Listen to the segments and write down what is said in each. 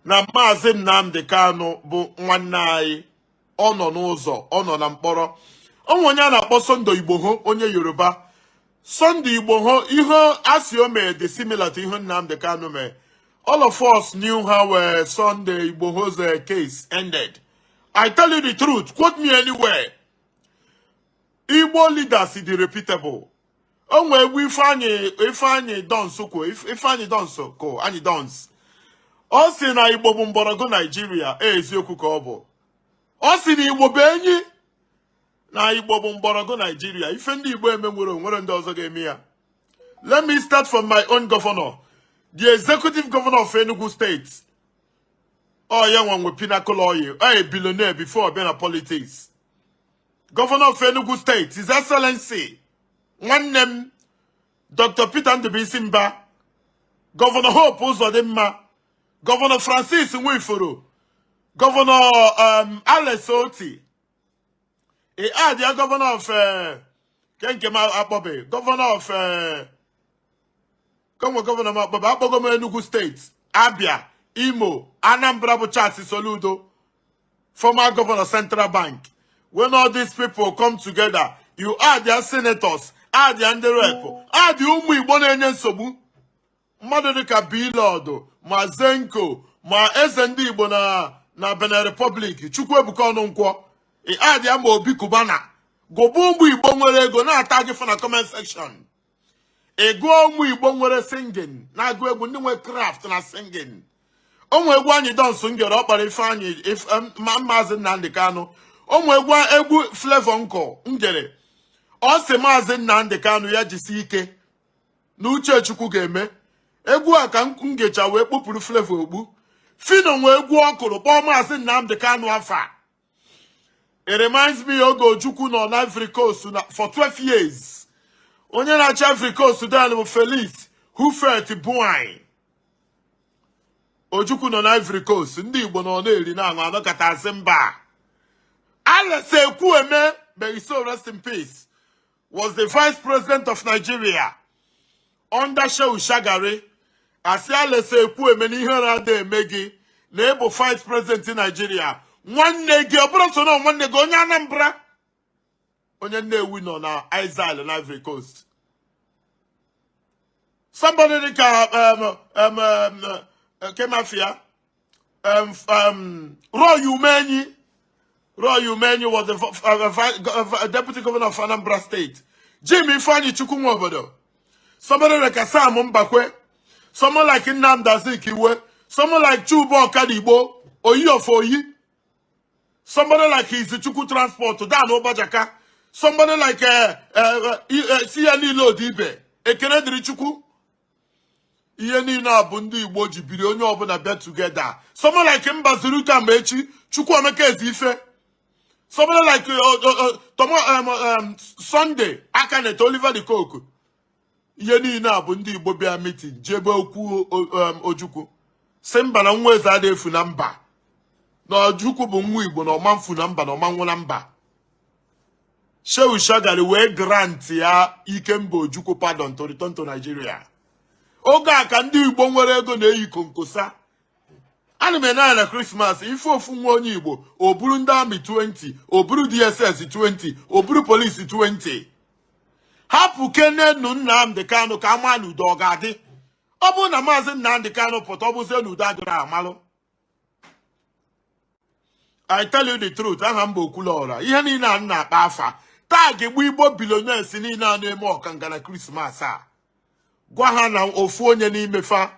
na Mazi Nnamdi Kanu bụ nwanne anyị ọ nọ n'ụzọ ọ nọ na mkpọrọ onye a na-akpọ Sunday Igbo onye Yoruba Sunday Igbo ihe asị o mere dị similar to ihe Nnamdi Kanu mere. All of us knew how Sunday Igbo's case ended. I tell you the truth, quote me anywhere. Igbo leaders is irrepeatable. Onwe Ifeanyi Donso ko Anyi Dons. O si na Igbo bụ mgbọrọgwụ Nigeria eziokwu ka ọ bụ. O si na Igbo bụ enyi na Igbo bụ mgbọrọgwụ Nigeria. Ife ndị Igbo emenwere onwere ndị ọzọ ga-eme ya. Let me start from my own governor, the executive governor of Enugu State. Oh, young one with pinnacle oil. A billionaire before being a politics. Governor of Enugu State, His Excellency, one name, Dr. Peter Ndubisimba, Governor Hope Uzodimma, Governor Francis Nwifuru, Governor Alex Oti, the Governor of Kenkema Apobe, Governor of Governor Apobe Enugu State, Abia, Imo, Anambra Buchasi Soludo, former Governor Central Bank. When all these people come together, you are their senators, are the underrep, are the Umu Ibonene Sobu, Madodika Bilodo, Ma Zenko, Ma SND Bona, na Benin Republic, Chukwe Bukononkwo, are the Amo Bikubana, Go Bumbu Ibonwere go na attack for the comment section. E go Umu Ibonwere singing, na go Ebunwe craft na singing. Onwe Anyi Dons ngere ọkpara Ifeanyi Mazi Nnamdi Kanu onwe egwu Flavor Nko ngere ọ sị Mazi Nnamdi Kanu ya jisi ike na uche Chukwu ga-eme egwu a ka ngecha wee kpopụrụ Flavor ogbu Fino nwe egwu ọkụrụ kpọọ Mazi Nnamdi Kanu afa. It reminds me oge Ojukwu nọ na Ivory Coast for 12 years onye na-achị Ivory Coast dan bụ Felix Houphouët-Boigny. Ojukwu nọ na Ivory Coast, ndị Igbo nọ na-eri na anụ anọkata asị mba. Alex Ekwueme, may he so rest in peace, was the vice president of Nigeria under Shehu Shagari. Asị Alex Ekwueme n'ihe na-ada eme gị na ebo vice president in Nigeria. Nwanne gị ọbụrụ so na nwanne gị onye Anambra onye Nnewi nọ na exile na Ivory Coast. Somebody like Kemafia, Roy Umenyi was the deputy governor of Anambra State. Jimmy Ifeanyi Chukwuobodo. Somebody like Sam Mbakwe. Someone like Nnamdi Azikiwe. Someone like Chubo Kadibo. Oyi of Oyi. Somebody like Izuchukwu Transport. Dan Obajaka. Somebody like CNE Lodibe. Ekenediri Chukwu. Ihe niile abụ ndị Igbo ji biri onye ọbụla bịa together. Someone like Mbaziruka Mechi, Chukwuemeka Ezife. Someone like Sunday Akanet Oliver the Coke. Ihe niile abụ ndị Igbo bịa meeting jebe okwu Ojukwu. Simba na nwa eze adịghị efu na mba. Na Ojukwu bụ nwa Igbo na ọma mfu na mba na ọma nwụ na mba. Shehu Shagari wee grant ya Ikemba Ojukwu pardon to return to Nigeria. Oge a ka ndị Igbo nwere ego na-eyi konkosa. Ana m ene na Christmas ife ofu nwa onye Igbo o buru ndị army 20, o buru DSS 20, o buru police 20. Hapụ Kenenu Nnamdi Kanu ka ama n'udo ọ ga-adị. Ọ bụ na Mazi Nnamdi Kanu pụta ọ bụzie n'udo adịrị amalụ. I tell you the truth, aha mba Okwuru Ora. Ihe niile a na-akpa afa. Taa ga-egbu Igbo billionaires niile a na-eme ọkanga na Christmas a. Gwa ha na ofu onye n'ime fa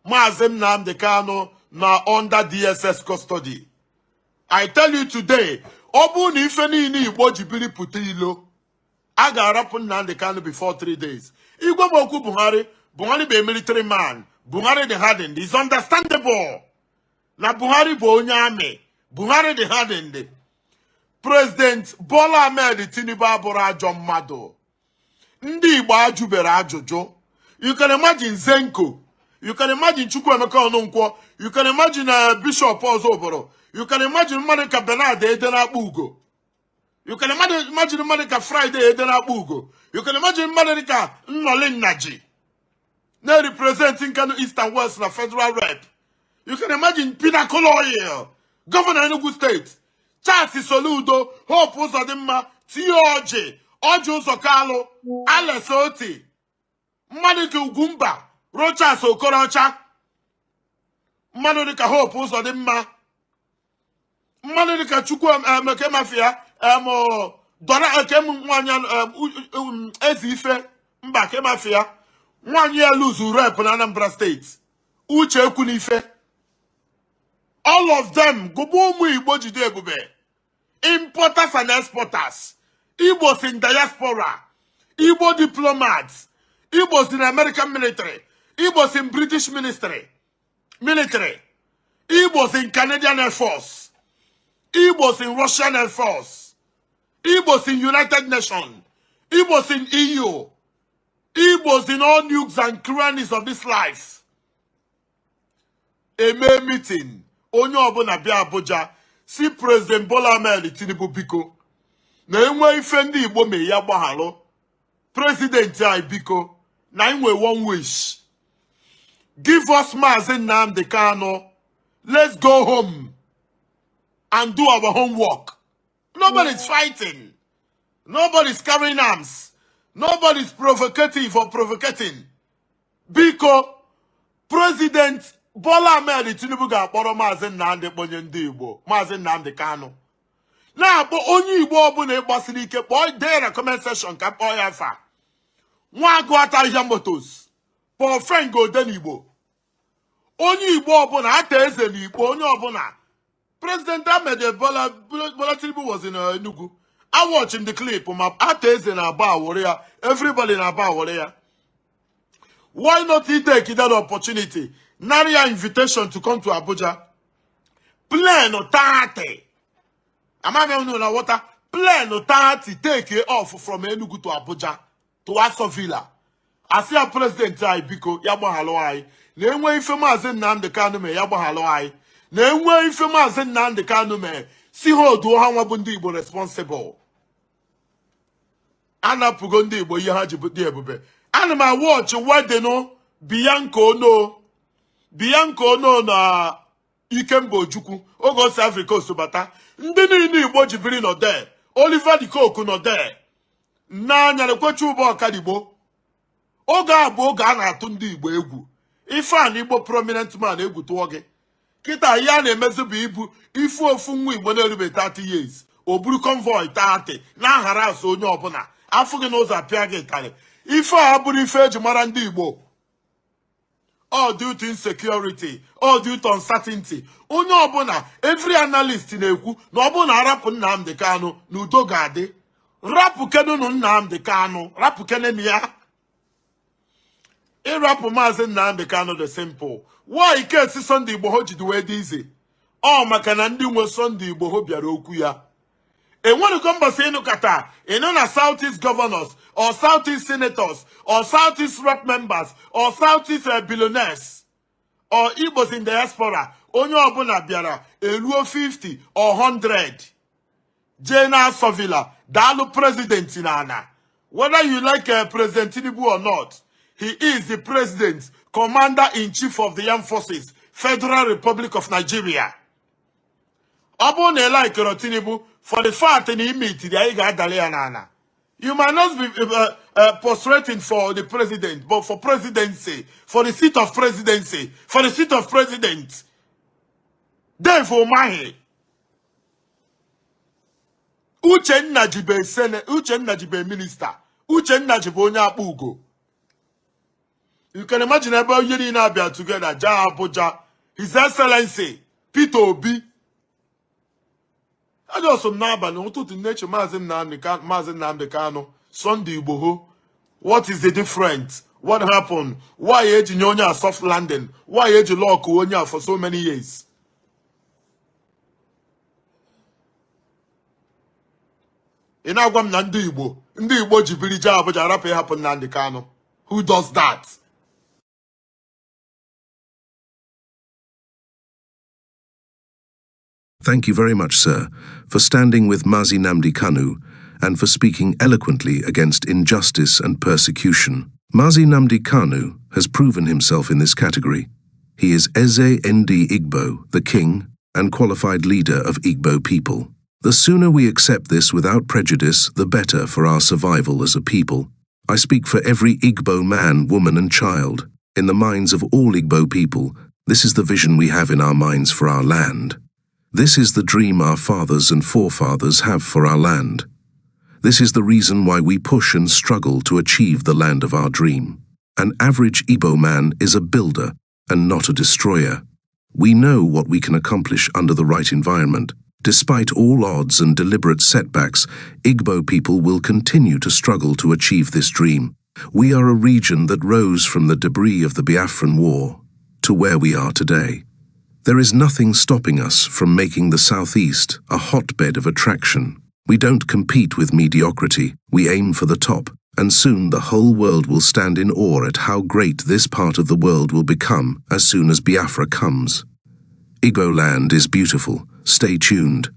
Mazi Nnamdi Kanu na under DSS custody. I tell you today, ọ bụ na ife niile Igbo ji biri pụta ilo, a ga-arapụ Nnamdi Kanu before 3 days. Igwe bụ okwu Buhari bụ a military man. Buhari the hardened. It's understandable. Na Buhari bụ onye army. Buhari the hardened. President Bola Ahmed Tinubu abụrụ ajọ mmadụ. Ndị Igbo ajụbere ajụjụ. You can imagine Zenko. You can imagine Chukwuemeka Ononkwo. You can imagine Bishop Ozoboro. You can imagine Monica Bernard Edena Bugo. You can imagine Monica Friday Edena Bugo. You can imagine Monica Nnolin Naji. They representing Kano East and West na federal rep. You can imagine Pinnacle Oil, Governor Enugu State, Charles Soludo, Hope Uzodimma, T.O.J., Ojo Sokalo, Alex Oti, Mmadụ Ugwumba, Rochas Okorocha, mmadụ dịka Hope Uzodimma, mmadụ dịka Chukwu Kemafia, Dora nwanyị Ezife, mba Kemafia, nwanyị eluzu rep na Anambra State, Uche Ekwunife. All of them, Gubu ụmụ Igbo jide ebube, importers and exporters, Igbos in diaspora, Igbo diplomats, Igbos in American military, Igbos in British military, Igbos in Canadian Air Force, Igbos in Russian Air Force, Igbos in United Nations, Igbos in EU, Igbos in all nooks and crannies of this life. A May meeting, onye ọbụla bịa Abuja, si President Bola Ahmed Tinubu biko, na enwe ife ndị Igbo mee ya gbaghalụ, President anyị biko, na enwe one wish. Give us Mazi Nnamdi Kanu. Let's go home and do our homework. Nobody's fighting. Nobody's carrying arms. Nobody's provocative or provocating. Because President Bola Ahmed Tinubu ga-akpọrọ Mazi Nnamdi kponye ndị Igbo, Mazi Nnamdi Kanu. Na-akpọ onye Igbo ọbụla ịgbasiri ike kpọọ dee na comment section ka kpọọ ya afa. Nwa agụ ata ihe motos. Paul Frank Oden Igbo. Onye Igbo ọbụla ata eze n'Igbo onye ọbụla. President Ahmed Bola Tinubu was in Enugu. I watching the clip. Ata eze na aba awore ya. Everybody na aba awore ya. Why not he take that opportunity? Naria invitation to come to Abuja. Plan or 30. Am I going to know water? Plan or 30 take it off from Enugu to Abuja to Aso Villa. I see a president Biko Yabo Haloi. Na-enwe ife Mazi Nnamdi Kanu me ya gbahalo anyị. Na-enwe ife Mazi Nnamdi Kanu me si hold ha nwa bụ ndị Igbo responsible. Anapụgo ndị Igbo ihe ha ji dị ebube. Ana m watch wedding Bianca Ono na Ikemba Ojukwu oge South Africa osubata. Ndị niile Igbo ji biri nọ there. Oliver De Coque nọ there. Na Nyarekwechu Ụba Ọkadigbo. Oge a bụ oge a na-atụ ndị Igbo egwu. Ife an Igbo prominent man egwu tụọ gị. Kita ya na-emezu bụ ibu ifu ofu nwa Igbo na-erube 30 years. O buru convoy 30 na-ahara asụ onye ọbụla. Afụ gị n'ụzọ apịa gị ịtarị. Ife a bụrụ ife eji mara ndị Igbo. All due to insecurity, all due to uncertainty. Onye ọbụla, every analyst na-ekwu na ọbụna arapụ Nnamdi Kanu na udo ga-adị. Rapụ kenunu Nnamdi Kanu, rapụ kenenu ya. Irapu Mazi Nnamdi Kanu the simple. Why case Sunday Igbo ho jidi wee dị ize? Ọ maka na ndị nwe Sunday Igbo ho bịara okwu ya. Enwere kombasa enu kata, enu na Southeast governors, or Southeast senators, or Southeast rep members, or Southeast billionaires, or Igbos in diaspora, onye ọbụla bịara eruo 50 or 100. Jena Sovila, dalu president in ana. Whether you like President Tinubu or not, he is the president, commander-in-chief of the armed forces, Federal Republic of Nigeria. Abu ne like Tinubu for the fact that he meet the you might not be prostrating for the president, but for presidency, for the seat of presidency, for the seat of president. Therefore, Mahi. Uchenna jibe Senate, Uchenna jibe minister, Uchenna jibe onye akpugo. You can imagine about Yeri and Abia together, Ja Abuja, His Excellency, Peter Obi. I just some naba no to the nature Mazi Nnamdi Kanu, Sunday Igbo. What is the difference? What happened? Why age Nyonya soft landing? Why age law Kuonya for so many years? In Agwam Nandi Igbo, Ndi Igbo Jibiri Ja Abuja Rape happen Nnamdi Kanu. Who does that? Thank you very much, sir, for standing with Mazi Nnamdi Kanu and for speaking eloquently against injustice and persecution. Mazi Nnamdi Kanu has proven himself in this category. He is Eze Ndi Igbo, the king and qualified leader of Igbo people. The sooner we accept this without prejudice, the better for our survival as a people. I speak for every Igbo man, woman and child. In the minds of all Igbo people, this is the vision we have in our minds for our land. This is the dream our fathers and forefathers have for our land. This is the reason why we push and struggle to achieve the land of our dream. An average Igbo man is a builder and not a destroyer. We know what we can accomplish under the right environment. Despite all odds and deliberate setbacks, Igbo people will continue to struggle to achieve this dream. We are a region that rose from the debris of the Biafran War to where we are today. There is nothing stopping us from making the Southeast a hotbed of attraction. We don't compete with mediocrity, we aim for the top, and soon the whole world will stand in awe at how great this part of the world will become as soon as Biafra comes. Igbo land is beautiful. Stay tuned.